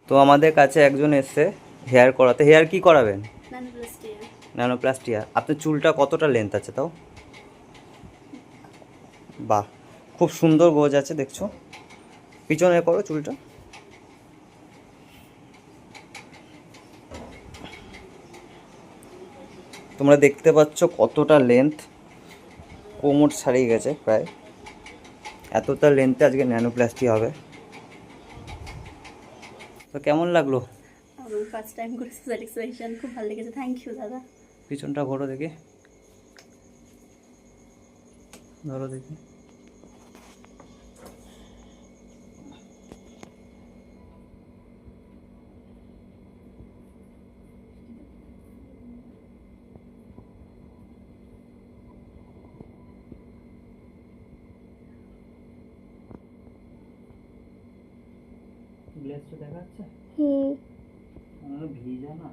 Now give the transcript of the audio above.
তো আমাদের কাছে একজন এসছে হেয়ার করাতে। হেয়ার কি করাবেন? ন্যানোপ্লাস্টিয়া। ন্যানোপ্লাস্টিয়া। আপনার চুলটা কতটা লেন্থ আছে তাও? বাহ, খুব সুন্দর গোজ আছে দেখছো। পিছনে করো চুলটা। তোমরা দেখতে পাচ্ছ কতটা লেন্থ, কোমর ছাড়িয়ে গেছে প্রায়। এতটা লেন্থে আজকে ন্যানোপ্লাস্টি হবে। তো কেমন লাগলো? আমি ফার্স্ট টাইম করেছি, স্যাটিসফ্যাকশন খুব ভালো লেগেছে, থ্যাংক ইউ দাদা। পিছনটা ঘোরো দেখি, ধরো দেখি। গ্লেজটা দেখা যাচ্ছে? ভিজা না?